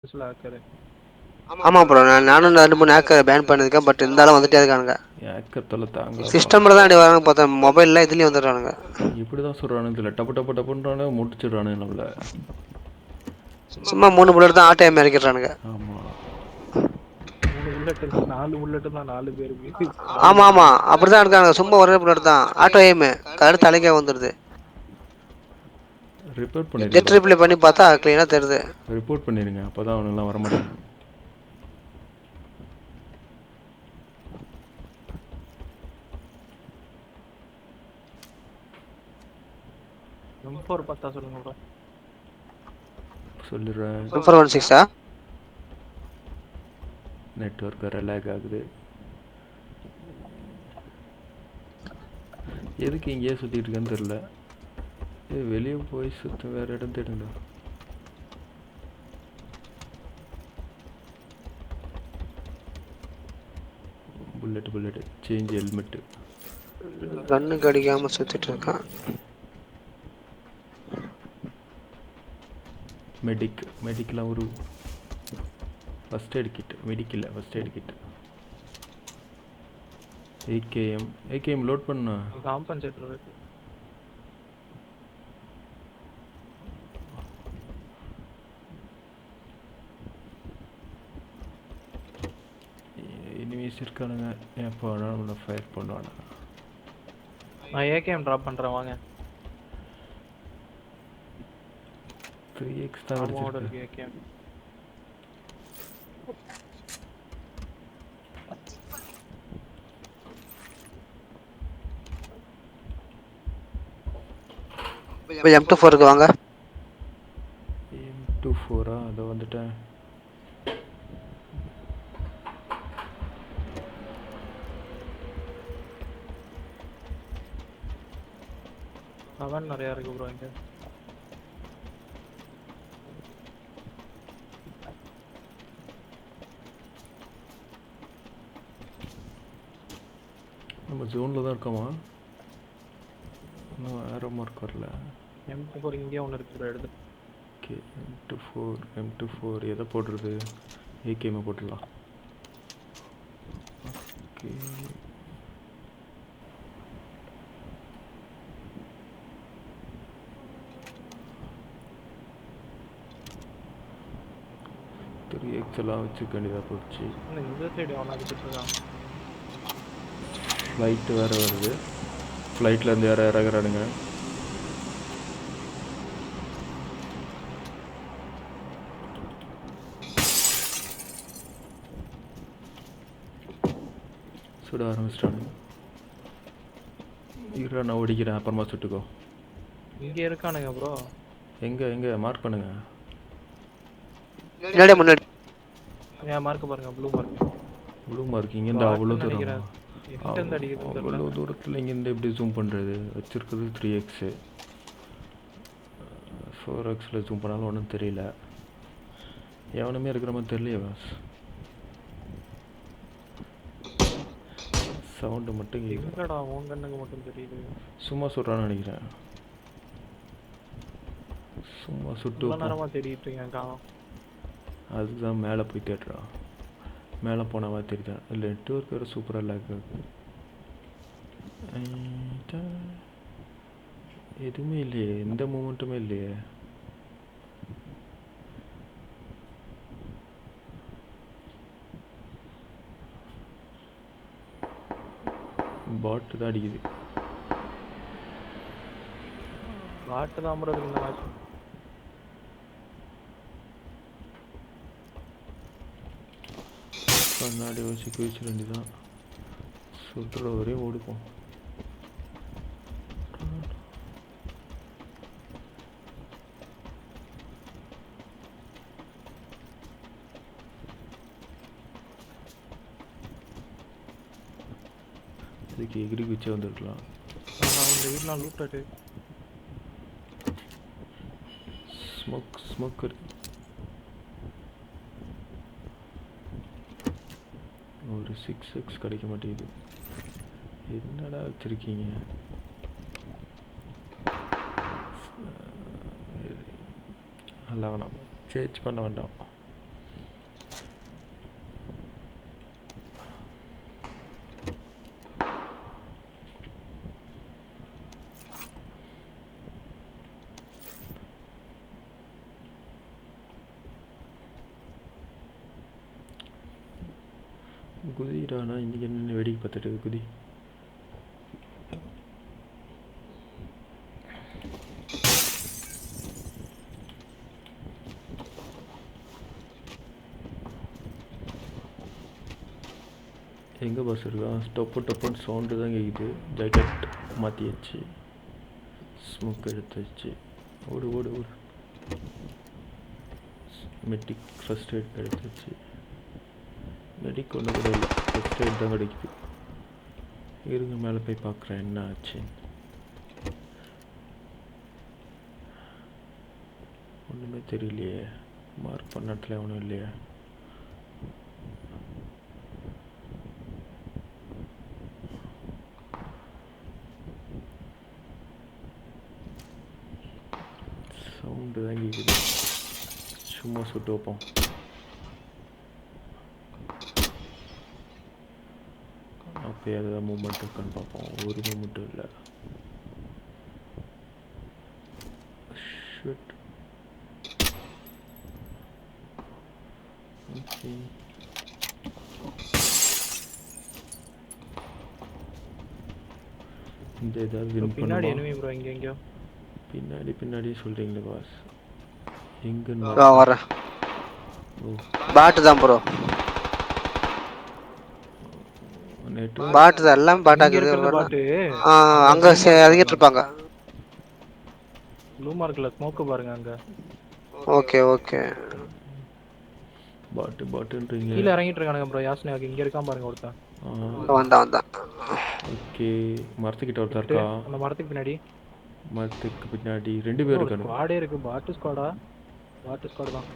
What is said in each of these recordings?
Hacker. ஆமா bro. நானும் 2, 3 hacker pan பண்ணியிருக்கேன். பட் இருந்தாலும் வந்துட்டே இருக்கானுங்க. ஹேக்கர் தொல்லை தாங்கலப்பா. சிஸ்டம்ல தான் அடி வரானுங்க பார்த்தா மொபைல்ல இதுலயும் வந்துடுறானுங்க. இப்படி தான் சொல்கிறானுங்க தெரியல. டப்பு டப்பு டப்புன்றானே முடிச்சிடுறானுங்க நம்மள. சும்மா 3 புல்லட் தான் ஆட்டையை இறக்கிறானுங்க. ஆமாம் 3 புல்லட் இல்ல 4 புல்லட் தான் 4 பேருக்கு. ஆமா ஆமா அப்படிதான் இருக்கானுங்க. சும்மா ஒரே புல்லட் தான் ஆட்டோ எய்மு கரு தலைக்கே வந்துடுது. ரிப்போர்ட் பண்ணிடுங்க ஜெட் ரிப்ளை பண்ணி பார்த்தா கிளீனா தெரியுது. ரிப்போர்ட் பண்ணிடுங்க. அப்போ தான் அவனுங்களாம் வரமாட்டாங்க. M4 பார்த்தா சொல்லுங்க ப்ரோ. சொல்லிடுறேன். 416 நெட்ஒர்க் வேறு லேக் ஆகுது. எதுக்கு இங்கேயே சுற்றிட்டு இருக்கேன்னு தெரில. வெளியே போய் சுற்ற வேறு இடம் தேடுங்க. Bullet change helmet. கண்ணுக்கு அடிக்காம சுத்திட்டு இருக்கான். மெடிக்கெலாம் ஒரு first aid kit. Medical first aid kit. AKM load பண்ண காம்பன்சேட்டர் இருக்கு. எனிமீஸ் இருக்கானுங்க. எப்போ வேணாலும் நம்மளை ஃபயர் பண்ணுவானுங்க. நான் ஏகேஎம் ட்ராப் பண்ணுறேன் வாங்க. 3x தான் இருக்கு கிடச்சிருக்கு. ஏகேஎம். இப்போ M24க்கு வாங்க. M24 அதை வந்துட்டேன். அவன் நிறையா இருக்கு ப்ரோ இங்கே. நம்ம ஜோனில் தான் இருக்கோமா? இன்னும் வேறு மார்க் வரல. M24 இங்கேயே ஒன்று இருக்கு ப்ரோ எடுத்து. ஓகே M24 எதை போடுறது? ஏகேஎம்மை போட்டுடலாம். ஓகே எக்ஸெல்லாம் வச்சுக்க வேண்டியதாக போச்சு. இந்த சைடு அவனை அடிச்சுட்டு இருக்கான். ஃப்ளைட்டு வேறு வருது. ஃப்ளைட்லேருந்து யாரும் இறங்குறானுங்க. சுட ஆரம்பிச்சிட்டானுங்க. இருடா நான் ஓடிக்கிறேன், அப்புறமா சுட்டுக்கோ. இங்கே இருக்கானுங்க ப்ரோ. எங்கே மார்க் பண்ணுங்க. முன்னாடி ஏன் மார்க் பாருங்க. ப்ளூ மார்க் இங்கேருந்து அவ்வளோ தூரம். எங்கிட்ட அடிக்கிறது அவ்வளோ தூரத்தில் இங்கேருந்து எப்படி ஜூம் பண்ணுறது? வச்சுருக்குது 3x. 4xல் ஜூம் பண்ணாலும் ஒன்றும் தெரியல. எவனுமே இருக்கிற மாதிரி தெரியலையே பாஸ். சவுண்டு மட்டும் எங்கடா உன் கண்ணுக்கு மட்டும் தெரியுது. சும்மா சுடுறான்னு நினைக்கிறேன். சும்மா சுட்டு நேரமாக தேடிட்டு இருக்கேன். அதுதான் மேலே போய் தேடுறான். மேலே போனவா தெரியுதான். இல்லை நெட்வொர்க் வேறு சூப்பராக லேக் ஆகுது. எதுவுமே இல்லையே, எந்த மூமெண்ட்டுமே இல்லையே. பாட்டு தான் அடிக்குது. பாட்டு தான் ப்ரோ இந்த மேட்ச். கண்ணாடி வச்சு குவிச்சிட வேண்டியதான். சுற்றுற வரையும் ஓடிப்போம். இதுக்கு எகிரி குச்சே வந்துருக்கலாம். இந்த வீட்லாம் லூட்டாட்டு ஸ்மோக் ஒரு 6x கிடைக்க மாட்டேங்குது. என்னடா வச்சுருக்கீங்க? அல்ல வேணாம், சேஞ்ச் பண்ண வேண்டாம். குதிடானா இன்றைக்கி என்ன வேடிக்கை பார்த்துட்டு குதி. எங்கே பஸ் இருக்கா? டொப்புன்னு சவுண்டு தான் கேட்குது. ஜாக்கெட் மாற்றியாச்சு, ஸ்மோக் எடுத்தாச்சு. ஓடு ஓடு ஓடு. மெடிக் ஃபஸ்ட் எய்ட் எடுத்தாச்சு. மெடிக் ஒன்று கூட இல்லை, ஃபஸ்ட் எய்ட் தான் கிடைக்குது. இருங்க மேலே போய் பார்க்குறேன் என்ன ஆச்சு. ஒன்றுமே தெரியலையே, மார்க் பண்ண இடத்துல ஒன்றும் இல்லையே. சவுண்டு தான் கேட்குது, சும்மா சுட்டு வைப்போம். அப்போ எதாவது மூமெண்ட் இருக்கான்னு பார்ப்போம். ஒரு மூமெண்ட்டும் இல்லை. ஷிட். ஓகே, இந்த ஏதாவது வின் பின்னாடி பண்ணுமா? enemy bro, இங்க எங்கயோ. பின்னாடி சொல்கிறீங்களே பாஸ், எங்கன்னு வரேன். ஓ பாட்டு தான் ப்ரோ, நெட்வொர்க் பாட்டு தான், எல்லாம் இங்க பாட்டாக்குது. இருக்கிறது பாட்டு. அங்கே அதிகிட்டு இருப்பாங்க. ப்ளூ மார்க்ல ஸ்மோக் பாருங்க அங்க. Okay okay. பாட்டுன்றீங்க. கீழ இறங்கிட்டு இருக்கானுங்க ப்ரோ. யாஸ்னே இங்க இருக்கான் பாருங்க ஒருத்தன். வந்தான். ஓகே, மரத்துக்கிட்ட ஒருத்தர் இருக்கா. அந்த மரத்துக்கு பின்னாடி. மரத்துக்கு பின்னாடி 2 பேர் இருக்கானு. ஸ்குவாடே இருக்கு. பாட்டு ஸ்குவாடா? பாட்டு ஸ்குவாட் தான்.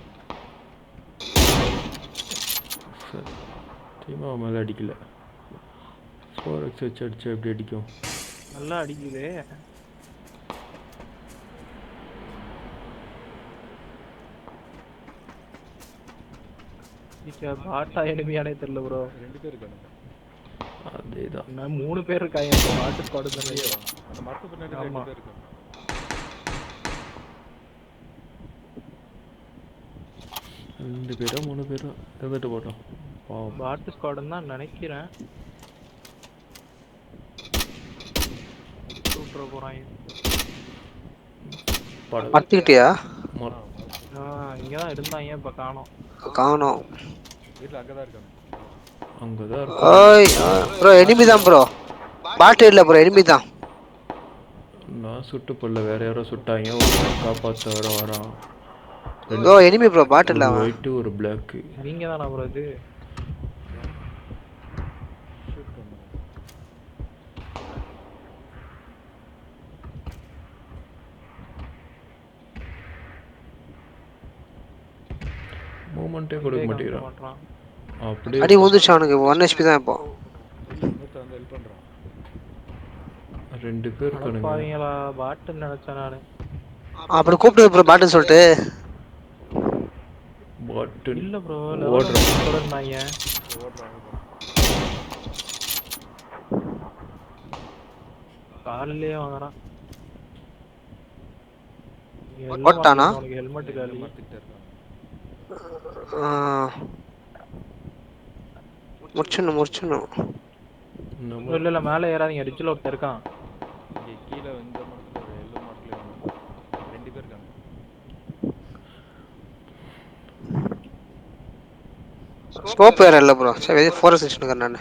சத்தியமா அவன் மேலே அடிக்கல. 4x வச்சு அடிச்சா எப்படி அடிக்கும்? நல்லா அடிக்குதே. பாட்டா எனிமியானே தெரியல ப்ரோ. 2 பேர் இருக்கானுங்க. அதேதான். நான் 3 பேர் இருக்காங்க. பாட்டு ஸ்குவாட் தானே. அந்த மரத்து பின்னாடி 2 பேர் இருக்காங்க. ரெண்டு பேரோ 3 பேரோ இருந்துட்டு போட்டோம். பாட்டு ஸ்குவாட்னு தான் நினைக்கிறேன். சூப்பரா போறாங்க. மரத்துக்கிட்டியா? இங்கதான் இருந்தாங்க, இப்ப காணோம். வீட்ல அங்கதான் இருக்காங்க. அங்கதான் ஓய் ப்ரோ, எனிமி தான் ப்ரோ. பாட்டு இல்லை ப்ரோ, எனிமி தான். நான் சுட்டு போடல, வேற யாரோ சுட்டாங்க. காப்பாற்ற வர வரான். ஓ எனிமி ப்ரோ, பாட்டு இல்லை. ஒயிட்டு ஒரு பிளாக்கு. நீங்க தானா ப்ரோ இது? மூமெண்ட்டே கொடுக்க மாட்டேங்கிறான். அப்படியே அடி ஊந்துச்சு அவனுக்கு. 1 HP தான் இப்போ. இன்னொருத்தன் வந்து ஹெல்ப் பண்றான். 2 பேர் இருக்கானுங்க. பாவீங்களா, பாட்டு நினைச்சேன் நானு. அப்படி கூப்பிட்டு ப்ரோ பாட்டுன்னு சொல்லிட்டு. பாட்டு இல்ல ப்ரோ, ஓடுறான். இருந்தாங்க. காலிலே வாங்குறான். ஓட்டானா? உனக்கு ஹெல்மெட் காலி. மரத்துக்கிட்ட இருக்காங்க. முடிச்சிடணும். இல்ல மேலே ஏறாதீங்க. ரிட்ஜில் ஒருத்தர் இருக்கான். இங்க கீழ இந்த மரத்துல எல்லோ மார்க்ல 2 பேர் இருக்காங்க. ஸ்கோப் வேற இல்லை ப்ரோ. சரி, 4x வச்சுருக்கேன் நான்.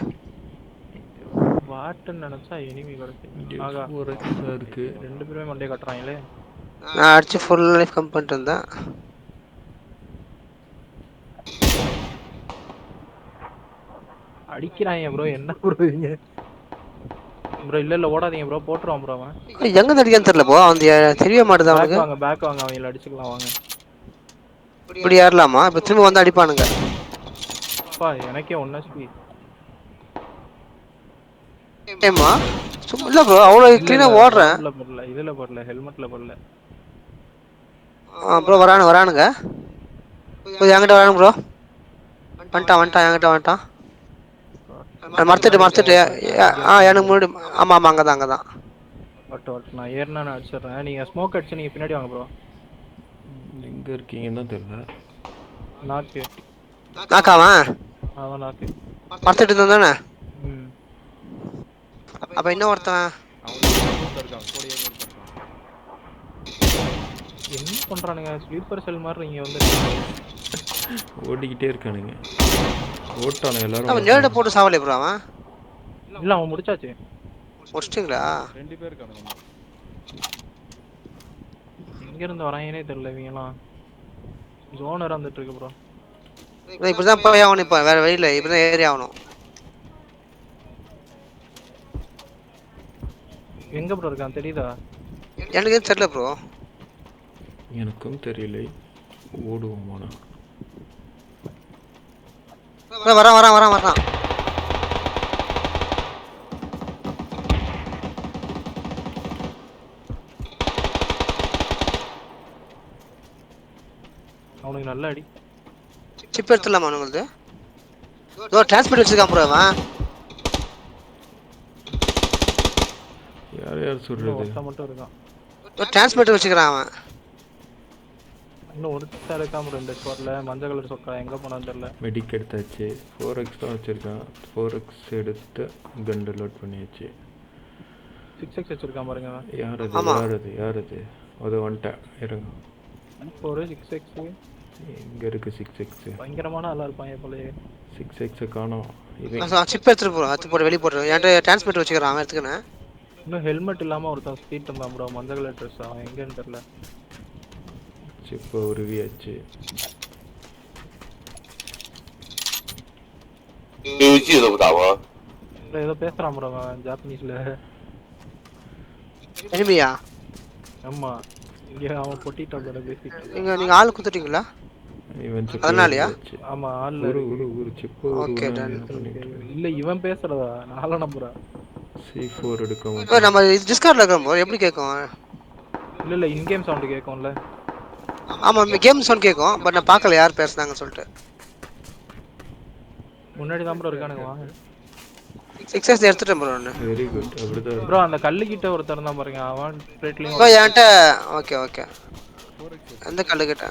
பாட்டுன்னு நினைச்சா எனிமி கிடைச்சு. ஆகா, 4x இருக்கு. 2 பேருமே மண்டையை கட்டுறாங்களே. நான் அடிச்சு ஃபுல் லைஃப் கம் பண்ணிட்டு இருந்தேன். அடிக்கிறாங்க ப்ரோ. என்ன ப்ரோ இங்க ப்ரோ? இல்ல ஓடாதீங்க ப்ரோ, போட்டுருவான் ப்ரோ அவன். எங்க அடிக்கான்னு தெரியல ப்ரோ. அவன் தெரிய மாட்டுது அவனுக்கு. பேக் வாங்க அவங்கள அடிச்சுக்கலாம் வாங்க. இப்படி ஏறலாமா? இப்போ திரும்ப வந்து அடிப்பானுங்க. அப்பா எனக்கே 1 HP. ஏமா சும்மா இல்லை ப்ரோ, அவ்வளோ க்ளீனாக ஓடுறேன். இதுல போடல, ஹெல்மெட்ல போடல. ப்ரோ வரானுங்க. என்கிட்ட வரானு ப்ரோ. வந்துட்டான் என்கிட்ட. மறத்துட்டு எனக்கு முன்னாடி. ஆமாம் அங்கதான். பட் நான் ஏறினா நான் அடிச்சிடுறேன். நீங்க ஸ்மோக் அடிச்சு நீங்க பின்னாடி வாங்க ப்ரோ. எங்க இருக்கீங்கன்னு தெரியல. நாக்கு நாக்காவன் அவன் நாக்கு. பார்த்துட்டு இருந்தானே. ம். அப்ப இன்னும் ஒருத்தன் அவன் ரூம்ல இருக்கான் கூடயே ஒருத்தன் இருக்கான். என்ன பண்றானுங்க ஸ்லீப்பர் செல் மாதிரி இங்க வந்து ஓடிக்கிட்டே இருக்கானுங்க. ஓட்டானுங்க அவன் எல்லாரும். நேரட போட்டு சாவலே ப்ரோ அவன். இல்ல அவன் முடிச்சாச்சு. முடிச்சிட்டீங்களா? 2 பேர் இருக்கானுங்க. எங்க இருந்து வராங்கன்னே தெரியல இவங்கலாம். ஜோனர் வந்துட்டு இருக்கு ப்ரோ. இப்படிதான் போய் ஆகணும். இப்ப வேற வழியில இப்படிதான் ஏறி ஆகணும். எங்க ப்ரோ இருக்கான் தெரியுதா? எனக்கு எதுவும் தெரியல ப்ரோ. எனக்கும் தெரியல. ஓடுவோமாண்ணா? வரான் வரான் வரான் வரான். அவனுக்கு நல்ல அடி. சிப் எடுத்துடலாமா உங்களுக்கு? டிரான்ஸ்மிட் வச்சிருக்கான் ப்ரோ அவன். யார் சொல்றது? ஒருத்தன் மட்டும் இருக்கான். டிரான்ஸ்மிட்டர் வச்சுக்கிறான் அவன். இன்னும் ஒருத்தர் இருக்கான் ப்ரோ இந்த ஸ்குவாட்ல. மஞ்சள் கலர் சொக்கா எங்க போனான்னு தெரியல. மெடிக் எடுத்தாச்சு. 4x தான் வச்சிருக்கான். 4x எடுத்து கன் லோட் பண்ணியாச்சு. 6x வச்சிருக்கான் பாருங்க. யார் அது? யார் அது? அது வந்துட்டேன். இருங்க. ஒரு 6x எங்க இருக்கு 6x? பயங்கரமான ஆளா இருப்பாங்க போலயே. 6x காணோம். சிப் எடுத்துட்டு ப்ரோ. அது போட்டு வெளிய போட்டு. என்கிட்ட டிரான்ஸ்மிட்டர் வச்சுக்கிறான் அவன் எடுத்துக்கனே. இன்னும் ஹெல்மெட் இல்லாம ஒருத்தன் ஸ்பீட் இருந்தான் ப்ரோ. மஞ்சள் கலர் ட்ரெஸ். அவன் எங்கன்னு தெரியல. சிப் உருவியாச்சு. ஏதோ பேசுறான் ப்ரோ அவன் ஜாப்பனீஸ்ல. எனிமியா? ஆமா. இங்க அவன் பொட்டிட்டான் போல பேசிட்டு. நீங்க ஆள் குத்துட்டீங்களா? இவன் சிப் அதனாலயா? ஆமா ஆள்ல ஒரு சிப் ஓகே டன். இல்ல இவன் பேசுறதா நாள நம்புறேன். C4 எடுக்க ப்ரோ மாட்டேன். நம்ம டிஸ்கார்ட்ல இருக்கோம் ப்ரோ. எப்படி கேட்கும்? இல்ல இன் கேம் சவுண்ட் கேக்கும்ல. ஆமா கேம் சவுண்ட் கேட்கும். பட் நான் பார்க்கல யார் பேசுனாங்கன்னு சொல்லிட்டு. முன்னாடி தான் ப்ரோ இருக்கானுங்க வாங்க. 6x எடுத்துட்டேன் ப்ரோ நான். Very good. அப்படிதான். ப்ரோ அந்த கல்லு கிட்ட ஒருத்தர் தான் பாருங்க. அவன் ஸ்ட்ரைட்லயும் ப்ரோ என்கிட்ட ஓகே ஓகே. எந்த கல்லு கிட்ட?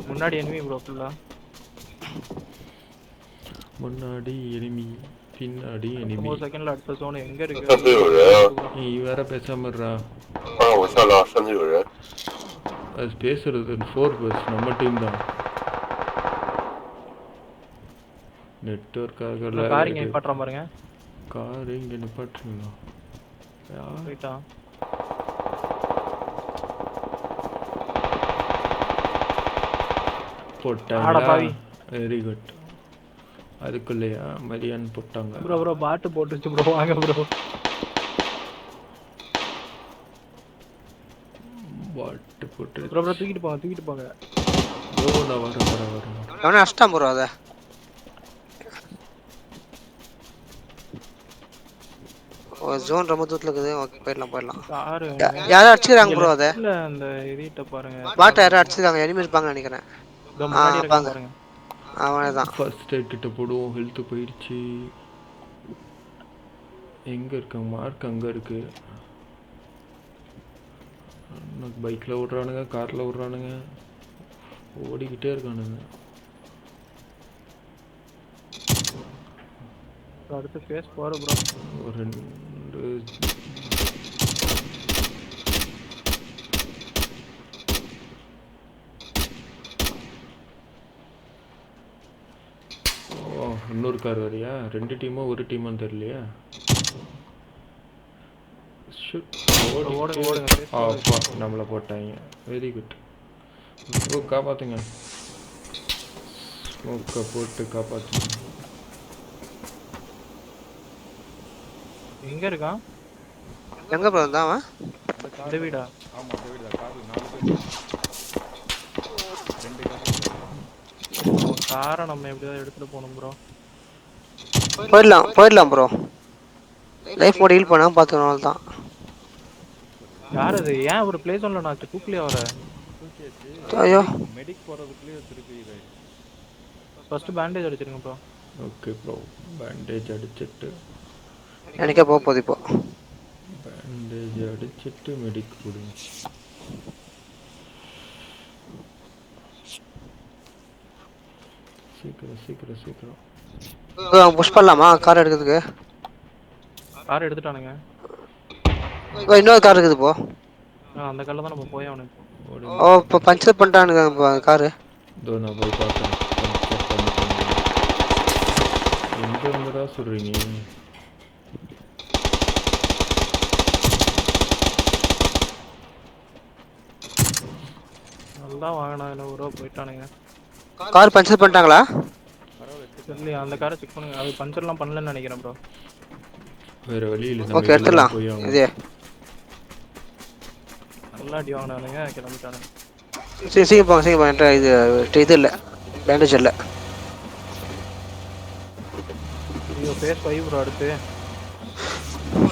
முன்னாடி எனிமி ப்ரோ ஃபுல்லா. முன்னாடி எனிமி, பின்னாடி எனிமி. 1 செகண்ட்ல அடுத்த ஜோன் எங்க இருக்கு? நீ வேற பேசாம இருடா.我下了，上面有人。அது பேசுறது 4 பஸ் நம்ம டீம் தான். நெட்வொர்க்காக காரிங்க நிப்பாட்றான் பாருங்க. கார் இங்க நிப்பாட்டுறீங்களா? ரைட்டா. போட்டாங்களா? Very good. அதுக்குள்ளேயா மரியான் போட்டாங்க. ப்ரோ பாட்டு போட்டுச்சு ப்ரோ. வாங்க ப்ரோ. பாட்டு போட்டு ப்ரோ தூக்கிட்டு போங்க. ஓ நான் வரேன். அவனே அஷ்டம் ப்ரோ அத. ஓ ஜோன் ரொம்ப தூரத்துல இருக்குது. ஓகே போயிடலாம். கார் யாரோ அடிச்சிராங்க ப்ரோ அத. இல்ல அந்த எதிட்ட பாருங்க. பாட்ட யாரோ அடிச்சிராங்க. எனிமி இருப்பாங்க நினைக்கிறேன். முன்னாடி இருக்காங்க பாருங்க. அவனேதான். ஃபர்ஸ்ட் எய்ட் கிட்ட போடுவோம். ஹெல்த் போயிடுச்சு. எங்க இருக்காங்க? மார்க் அங்க இருக்கு. பைக்ல ஓடுறானுங்க, கார்ல ஓடுறானுங்க, ஓடிக்கிட்டே இருக்கானுங்க. அடுத்து ஃபேஸ் போற ப்ரோ. ஒரு 2 இன்னொரு கார் வரியா? 2 டீமோ ஒரு டீமான்னு தெரியலையா? ஓடுங்க. நம்மளை போட்டாங்க. Very good. காப்பாத்துங்க. ஸ்மோக்கை போட்டு காப்பாத்துங்க. எங்க இருக்கான்? எங்க ப்ரோ வந்தான் அவன்? இந்த வீடா? ஆமா இந்த வீடு தான். கார் 4 பேர். 2 கார். காரை நம்ம எப்படியாவது எடுத்துட்டு போகணும் ப்ரோ. போயிடலாம் ப்ரோ. லைஃப் மோட் ஹீல் பண்ணா பாத்துக்கணும் தான். யார் அது? ஏன் ஒரு ப்ளே ஜோன்ல நான் தூக்கலையே வர? ஐயோ மெடிக் போறதுக்குள்ளே திருப்பி இதாயிடுச்சு. ஃபர்ஸ்ட் பேண்டேஜ் அடிச்சிருங்க ப்ரோ. Okay bro. பேண்டேஜ் அடிச்சிட்டு எனக்கே போகுது இப்போ. பேண்டேஜ் அடிச்சிட்டு மெடிக் போடுங்க. சீக்கிரம் புஷ் பண்ணலாமா கார் எடுக்கிறதுக்கு? கார் எடுத்துட்டானுங்க. இன்னொரு கார் இருக்குது இப்போ. அந்த காரில் தான் நம்ம போய் அவனுக்கு. ஓ இப்போ பஞ்சர் பண்ணிட்டானுங்க காரு. இதோ நான் போய் பார்க்குறேன். எங்கே வந்துடா சொல்கிறீங்க? நல்லா வாங்கினாங்க, ஒரு ரூபா போயிட்டானுங்க. கார் பஞ்சர் பண்ணிட்டாங்களா? தெரியல, அந்த காரை செக் பண்ணுங்க. அது பஞ்சர்லாம் பண்ணலன்னு நினைக்கிறேன் ப்ரோ. வேறு வழி இல்லை. ஓகே எடுத்துடலாம். இதே நல்லா அடி வாங்கினானுங்க, கிளம்பிட்டானுங்க. சீக்கிரம் போங்க என்கிட்ட இது இல்லை, பேண்டேஜ் இல்லை. ஐயோ ஃபேஸ் 5 ப்ரோ. அடுத்து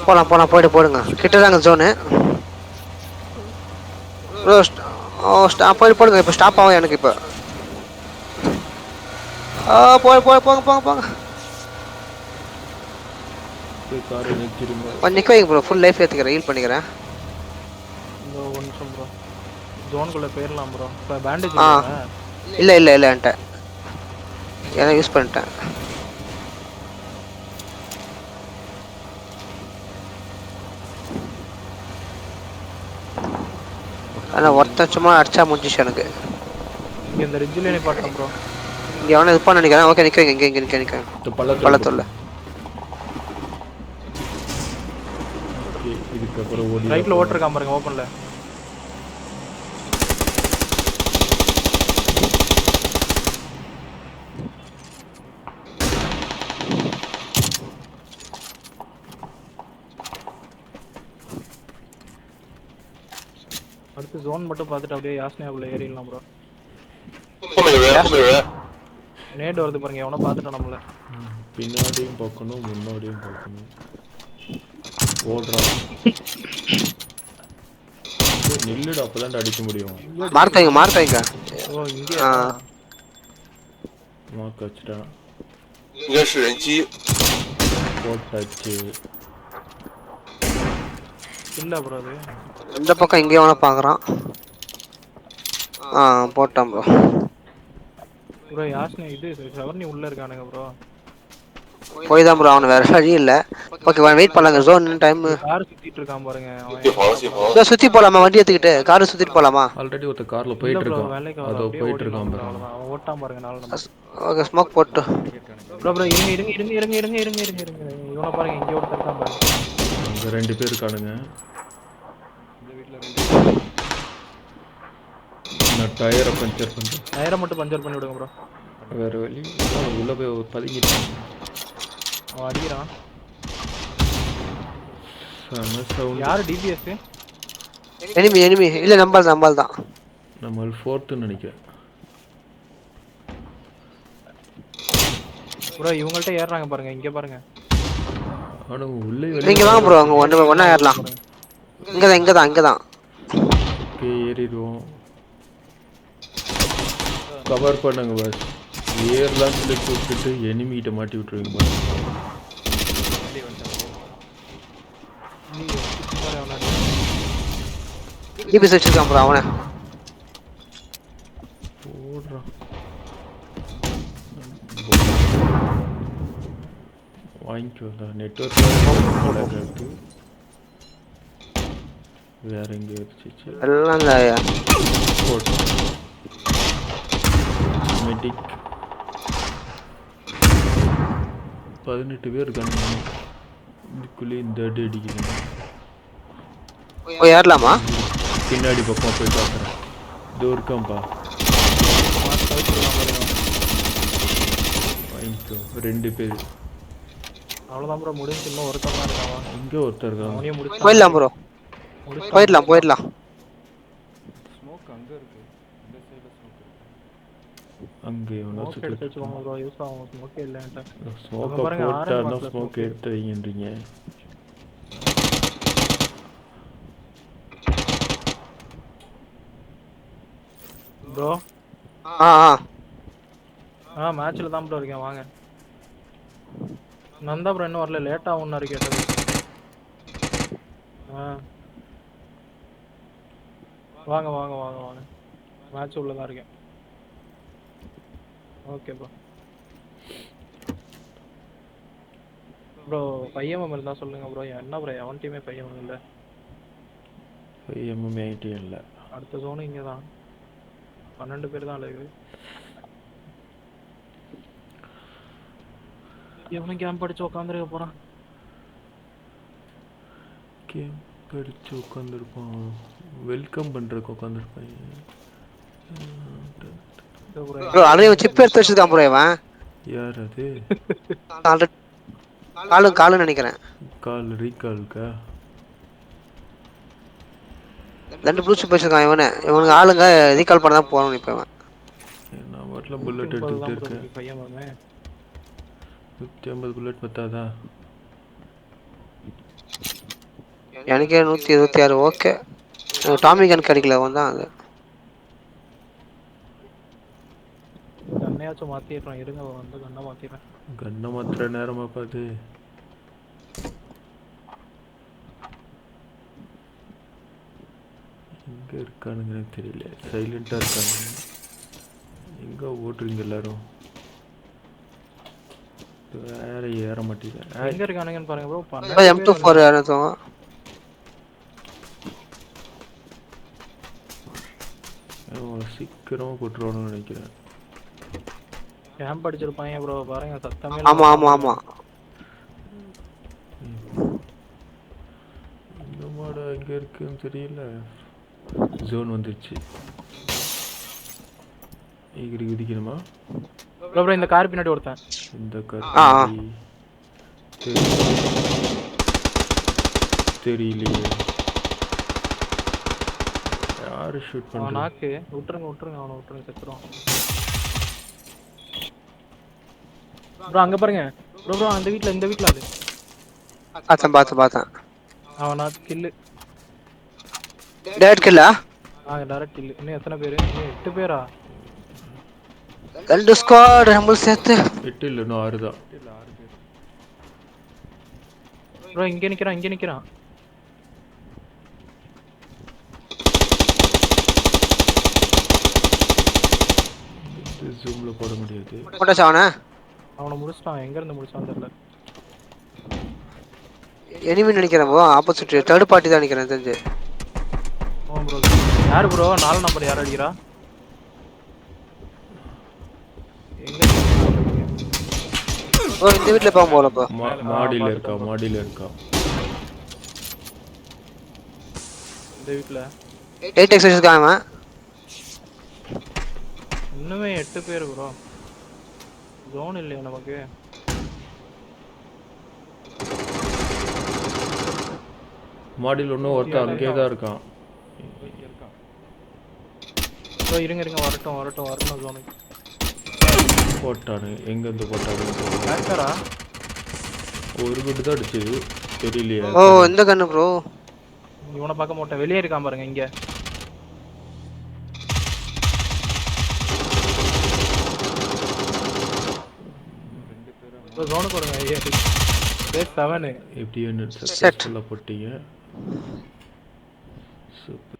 போகலாம் போடுங்க. கிட்ட தாங்க ஜோனு ப்ரோ. போடுங்க. இப்போ ஸ்டாப் ஆகும் எனக்கு. இப்போ போங்க. காரை நிறுத்திடுங்க. நிற்க வைங்க ப்ரோ. ஃபுல் லைஃப் ஏற்றுக்கிறேன், ஹீல் பண்ணிக்கிறேன். இந்த ஒரு நிமிஷம் ப்ரோ. ஜோனுக்குள்ளே போயிடலாம் ப்ரோ. இப்போ பேண்டேஜ் இல்லை என்கிட்ட ஏன்னா யூஸ் பண்ணிட்டேன். ஆனால் ஒருத்தன் சும்மா அடிச்சா முடிஞ்சிச்சு எனக்கு. இங்கே இந்த ரிட்ஜில் நிப்பாட்டேன் ப்ரோ. இங்கே எவனை இது பண்ண நினைக்கிறேன். ஓகே நிற்க வைங்க. இங்கே நிற்க பள்ளத்தூரில். இதுக்கப்புறம் ஓடி ரைட்டில் ஓட்டிருக்கான் பாருங்க, ஓப்பனில். அடுத்து ஜோன் மட்டும் பார்த்துட்டு அப்படியே யாஸ்னியாவுக்குள்ள ஏறிடலாம் ப்ரோ. 后面有人。நேடு வருது பாருங்க, எவனோ பார்த்துட்டோம் நம்மள. பின்னாடியும் பார்க்கணும், முன்னாடியும் பார்க்கணும். ஓடுறான். நில்லுடா, அப்பதான் அடிக்க முடியும். மார்க்காய்ங்க. ஓ இங்கே மார்க் வச்சுட்டான்.应该是人机。போட்டாச்சு. இல்லை ப்ரோ. அது இந்த பக்கம் இங்கே எவனை பார்க்குறான். போட்டான் ப்ரோ. ப்ரோ யாஸ்னி இது சவர்னி உள்ளே இருக்கானுங்க ப்ரோ. போய் தான் ப்ரோ, அவனு வேற வழி இல்லை. ஓகே வெயிட் பண்ணலாங்க. Zone time. கார் சுற்றிட்டு இருக்கான் பாருங்க. சுற்றி போகலாமா? வண்டி எடுத்துக்கிட்டு காரை சுற்றிட்டு போகலாமா? ஆல்ரெடி ஒருத்த கார்ல போயிட்டு இருக்கான். அதோ போயிட்டு இருக்கான் பாருங்க. அவன் ஓட்டான் பாருங்க. நாலு நம்பர். ஓகே ஸ்மோக் போட்டு. ப்ரோ இருங்க. இவனை பாருங்க, இங்கே ஒருத்தர் இருக்கான் பாருங்க. அங்கே 2 பேர் இருக்கானுங்க. நான் டயரை பஞ்சர் பண்ணுறேன். டயரை மட்டும் பஞ்சர் பண்ணி விடுங்க ப்ரோ. வேறு வழி உள்ளே போய் பதுங்கிட்டான். அவன் அடிக்கிறான். சவுண்ட். யார் டிபிஎஸ்? எனிமி இல்லை, நம்பால் தான். நம்ம 4th நினைக்கிறேன். ப்ரோ இவங்கள்ட்ட ஏறுறாங்க பாருங்க, இங்கே பாருங்க. ஆனால் உள்ளே நீங்க வாங்க ப்ரோ, அங்கே ஒன்றா ஏறலாம். இங்கே தான். ஓகே ஏறிடுவோம். கவர் பண்ணுங்க பஸ். ஏர்லாம் சொல்லி கூப்பிட்டு எனிமிகிட்ட மாட்டி விட்டுருவீங்க பாருங்க. டிபிஎஸ் வச்சிருக்கான் ப்ரோ அவனை. போடுறான். வாங்கிக்கோ. நெட்வொர்க் வேற எங்கே வச்சிச்சு எல்லாம் மெடிக். 18 பேர் இருக்காங்க. இதுக்குள்ளே இந்த அடி அடிக்கிறேன். ஏறலாமா? பின்னாடி பக்கம் போய் பார்க்குறேன். இதோ இருக்கான்ப்பா. வாங்கிக்கோ. 2 பேர். அவ்வளோதான் ப்ரோ, முடிஞ்சு. இன்னும் ஒருத்தர் தான் இருக்கான். இங்கே ஒருத்தர் இருக்கான். அவனையும் முடிச்சு போயிடலாம் ப்ரோ. போயிடலாம். ஸ்மோக் அங்கே இருக்கு. இந்த சைடில் ஸ்மோக் இருக்கு. அங்கே ஸ்மோக் எடுத்து வச்சுக்கோங்க ப்ரோ. யூஸ் ஆகும். ஸ்மோக்கே இல்லைன்ட்டு. ஸ்மோக்கை போட்டால் ஸ்மோக் எடுத்து வைங்கன்றீங்க. ப்ரோ மேட்ச்சில் தான் ப்ரோ இருக்கேன். வாங்க. நந்தா ப்ரோ இன்னும் வரல, லேட்டாக ஒன்று கேட்டது. வாங்க மேட்ச் உள்ளே தான் இருக்கேன். Okay bro. ப்ரோ 5mm இருந்தா சொல்லுங்க ப்ரோ. என்ன ப்ரோ எவன் டீமே 5mm இல்ல. 5mm என்கிட்டயும் இல்லை. அடுத்த ஜோன் இங்கே தான். 12 பேர் தான் லைவ். எவனும் கேம்ப் அடிச்சு உட்காந்துருக்க போறான். கேம்ப் அடிச்சு உட்காந்துருப்பான். வெல்கம் பண்ணுறதுக்கு உட்காந்துருப்பான். ப்ரோ அலைய சிப் எடுத்து வச்சிருக்கான் ப்ரோ இவன். யார் அது? காலு நினைக்கிறேன். கால் ரீகால்க்கா? 2 ப்ளூ சிப் வச்சிருக்கான் இவனுக்கு ஆளுங்க ரீகால் பண்ண தான் போகணும் இப்போ இவன். நான் வாட்டில் புல்லட் எடுத்துக்கிட்டு இருக்கேன். 5mm 150 புல்லட் பத்தாதா? எனக்கே 126. ஓகே டாமி கன் கிடைக்கல தான் அது. கண்ணையாச்சும் மாத்திடுறோம். இருங்க வந்து கண்ணை மாத்திடுறேன். கண்ணை மாத்திர நேரமா பார்த்து எங்கே இருக்கானுங்கன்னு தெரியல. சைலண்ட்டாக இருக்காங்க. எங்கே ஓட்டுறீங்க எல்லாரும்? வேற ஏற மாட்டேங்க. எங்க இருக்கானுங்கன்னு பாருங்க ப்ரோ. M24 யாரும் சீக்கிரமாக போட்டுருவானுன்னு நினைக்கிறேன். கேம்ப் அடிச்சிருப்பாங்க ப்ரோ. பாருங்க சத்தமே. ஆமா ஆமா ஆமா. இந்த மாடு எங்கே இருக்குன்னு தெரியல. ஜோன் வந்துருச்சு. இங்கிட்டு குதிக்கணுமா? ப்ரோ இந்த கார் பின்னாடி ஒருத்தன். இந்த கார் தெரியலையே. யாரு ஷூட் அவன் பண்ணுறா? நாக்கு. விட்டுருங்க அவனை விட்டுருங்க. செத்துருவான் ப்ரோ. அங்க பாருங்க ப்ரோ. அந்த வீட்ல இந்த வீட்ல அது பார்த்தேன். அவன் நாக்கு கில்லு. டேட் கில்லா? டைரக்ட் கில்லு. இன்னும் எத்தனை பேரு? 8 பேரா? 2 ஸ்குவாட் நம்ம சேர்த்து. 8 இல்லை, இன்னும் 6 தான். ப்ரோ இங்க நிக்கிறான். ஜூம்ல போட முடியாது. போட்டாச்சு அவனை முடிச்சிட்டான். எங்க இருந்து முடிச்சான் தெரியல. எனிமி நினைக்கிறேன் ப்ரோ. ஆப்போசிட் தேர்ட் பார்ட்டி தான் நினைக்கிறேன் தெரிஞ்சு. ஓ ப்ரோ யாரு ப்ரோ? 4 நம்பர் யார் அடிக்கிறா? எங்க ப்ரோ இந்த வீட்ல போவோம் போல ப்ரோ. மாடியில இருக்கா. இந்த வீட்ல 8x வச்சிருக்காங்க. இன்னுமே 8 பேர் ப்ரோ. ஜோன் இல்லையா நமக்கு? மாடியில் இன்னும் ஒருத்தன் அங்கேயே தான் இருக்கான். ப்ரோ இருங்க வரட்டும் ஜோனுக்கு. போட்டானு எங்கேருந்து போட்டானு பேக்கரா? ஒரு குட்டு தான் அடிச்சது. தெரியலையா? ஓ இந்த கண்ணு ப்ரோ. இவனை பார்க்க மாட்டேன். வெளியே இருக்கான் பாருங்க இங்க. ஜோனுக்கு வருங்க. 7 எப்படின்னு சக்ஸஸ்ஃபுல்லாக போட்டீங்க. சூப்பர்.